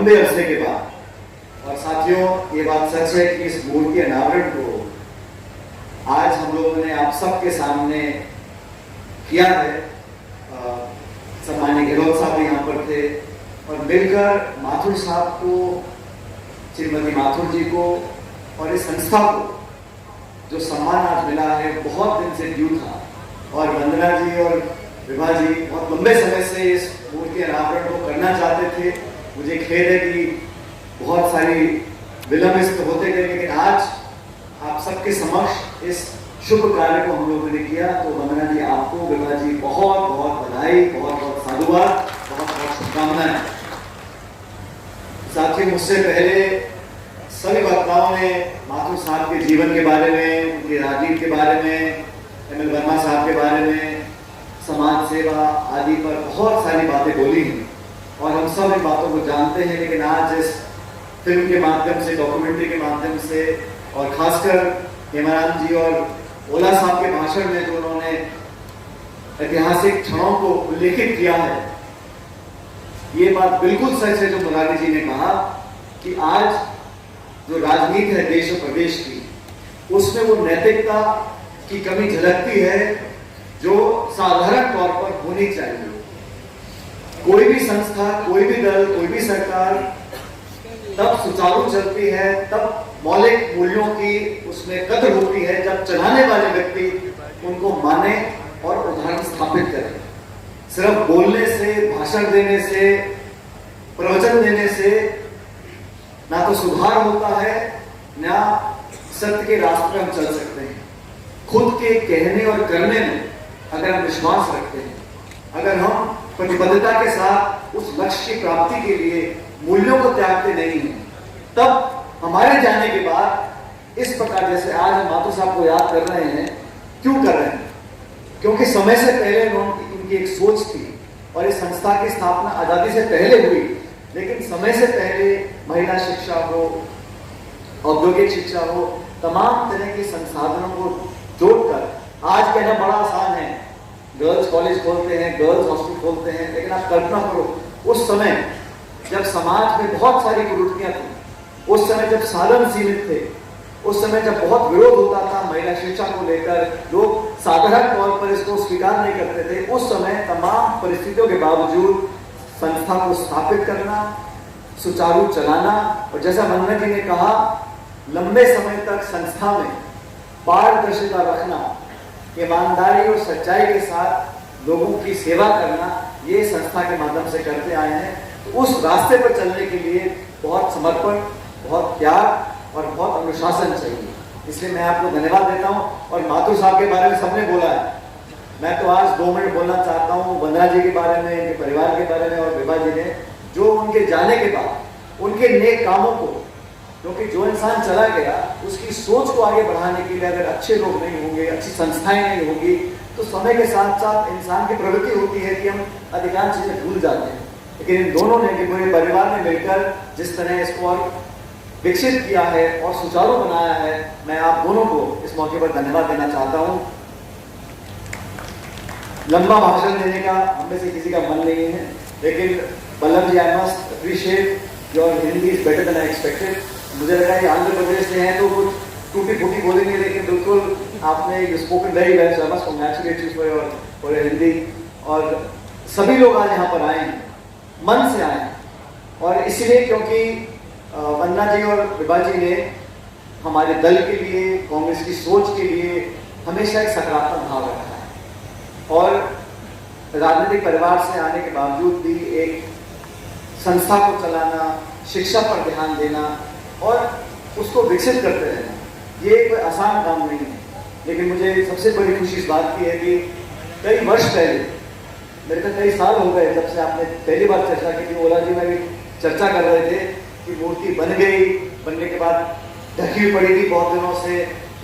लंबे अरसे के बाद। और साथियों, ये बात सच है कि इस मूर्ति अनावरण को आज हम लोगों ने आप सबके सामने किया है। सम्माननीय गहलोत साहब भी यहाँ पर थे और मिलकर माथुर साहब को, श्रीमती माथुर जी को और इस संस्था को जो सम्मान आज मिला है, बहुत दिन से ड्यू था। और वंदना जी और विभा जी बहुत लंबे समय से इस मूर्ति अनावरण को करना चाहते थे। मुझे खेद है कि बहुत सारी विलंब इसमें होते गए, लेकिन आज आप सबके समक्ष इस शुभ कार्य को हम लोगों ने किया। तो वंदना जी, आपको, विभा जी, बहुत बहुत बधाई, बहुत बहुत साधुवाद, बहुत बहुत शुभकामनाएं। साथियों, मुझसे पहले सभी वक्ताओं ने माथुर साहब के जीवन के बारे में, उनकी राजनीति के बारे में, एम.एल. वर्मा साहब के बारे में, समाज सेवा आदि पर बहुत सारी बातें बोली हैं और हम सब इन बातों को जानते हैं। लेकिन आज इस फिल्म के माध्यम से, डॉक्यूमेंट्री के माध्यम से और खासकर हेमाराम जी और ओला साहब के भाषण में जो उन्होंने ऐतिहासिक क्षणों को उल्लेखित किया है, ये बात बिल्कुल सच है जो मुरारी जी ने कहा कि आज जो राजनीति है देश और प्रदेश की, उसमें वो नैतिकता की कमी झलकती है जो साधारण तौर पर होनी चाहिए। कोई भी संस्था, कोई भी दल, कोई भी सरकार तब सुचारू चलती है, तब मौलिक मूल्यों की उसमें कद्र होती है जब चलाने वाले व्यक्ति उनको माने और उदाहरण स्थापित करें। सिर्फ बोलने से, भाषण देने से, प्रवचन देने से ना तो सुधार होता है, ना सत्य के रास्ते पर हम चल सकते हैं। खुद के कहने और करने में अगर हम विश्वास रखते हैं, अगर हम प्रतिबद्धता के साथ उस लक्ष्य की प्राप्ति के लिए मूल्यों को त्यागते नहीं हैं, तब हमारे जाने के बाद इस प्रकार जैसे आज हम माथुर साहब को याद कर रहे हैं, क्यों कर रहे हैं? क्योंकि समय से पहले उनकी एक सोच थी और इस संस्था की स्थापना आजादी से पहले हुई, लेकिन समय से पहले महिला शिक्षा हो, औद्योगिक शिक्षा हो, तमाम तरह के संसाधनों को जोड़कर आज कहना बड़ा आसान है, गर्ल्स कॉलेज खोलते हैं, गर्ल्स हॉस्टल खोलते हैं, लेकिन आप कल्पना करो उस समय जब समाज में बहुत सारी कुरीतियां थी, उस समय जब साधन सीमित थे, उस समय जब बहुत विरोध होता था महिला शिक्षा को लेकर, लोग साधारण तौर पर इसको स्वीकार नहीं करते थे, उस समय तमाम परिस्थितियों के बावजूद संस्था को स्थापित करना, सुचारू चलाना और जैसा वंदना जी ने कहा, लंबे समय तक संस्था में पारदर्शिता रखना, ईमानदारी और सच्चाई के साथ लोगों की सेवा करना, ये संस्था के माध्यम से करते आए हैं। तो उस रास्ते पर चलने के लिए बहुत समर्पण, बहुत त्याग और बहुत अनुशासन चाहिए। इसलिए मैं आपको धन्यवाद देता हूं। और माथुर साहब के बारे में सबने बोला है, मैं तो आज 2 मिनट बोलना चाहता हूं वंदना जी के बारे में, इनके परिवार के बारे में और विभा जी ने जो उनके जाने के बाद उनके नेक कामों को, क्योंकि जो इंसान चला गया उसकी सोच को आगे बढ़ाने के लिए अगर अच्छे लोग नहीं होंगे, अच्छी संस्थाएं नहीं होंगी, तो समय के साथ साथ इंसान की प्रवृत्ति होती है कि हम अधिकांश चीजें भूल जाते हैं। लेकिन इन दोनों ने, कि पूरे परिवार ने मिलकर जिस तरह इसको और विकसित किया है और सुचारू बनाया है, मैं आप दोनों को इस मौके पर धन्यवाद देना चाहता हूं। लंबा भाषण देने का हम में से किसी का मन नहीं है, लेकिन Ballabh ji, I must appreciate your Hindi is better than I expected. मुझे लगा कि आंध्र प्रदेश से हैं तो कुछ टूटी फूटी बोलेंगे, लेकिन बिल्कुल आपने you spoken very well, so I must congratulate you for your Hindi. और सभी लोग आज यहाँ पर आए हैं, मन से आए हैं, और इसलिए क्योंकि वंदना जी और विभा जी ने हमारे दल के लिए, कांग्रेस की सोच के लिए हमेशा एक सकारात्मक भाव रखा है और राजनीतिक परिवार से आने के बावजूद भी एक संस्था को चलाना, शिक्षा पर ध्यान देना और उसको विकसित करते रहना, ये कोई आसान काम नहीं है। लेकिन मुझे सबसे बड़ी खुशी इस बात की है कि कई वर्ष पहले, मेरे को कई साल हो गए जब से आपने पहली बार चर्चा की थी, ओला जी में भी चर्चा कर रहे थे कि मूर्ति बन गई, बनने के बाद ढकी हुई पड़ी थी बहुत दिनों से,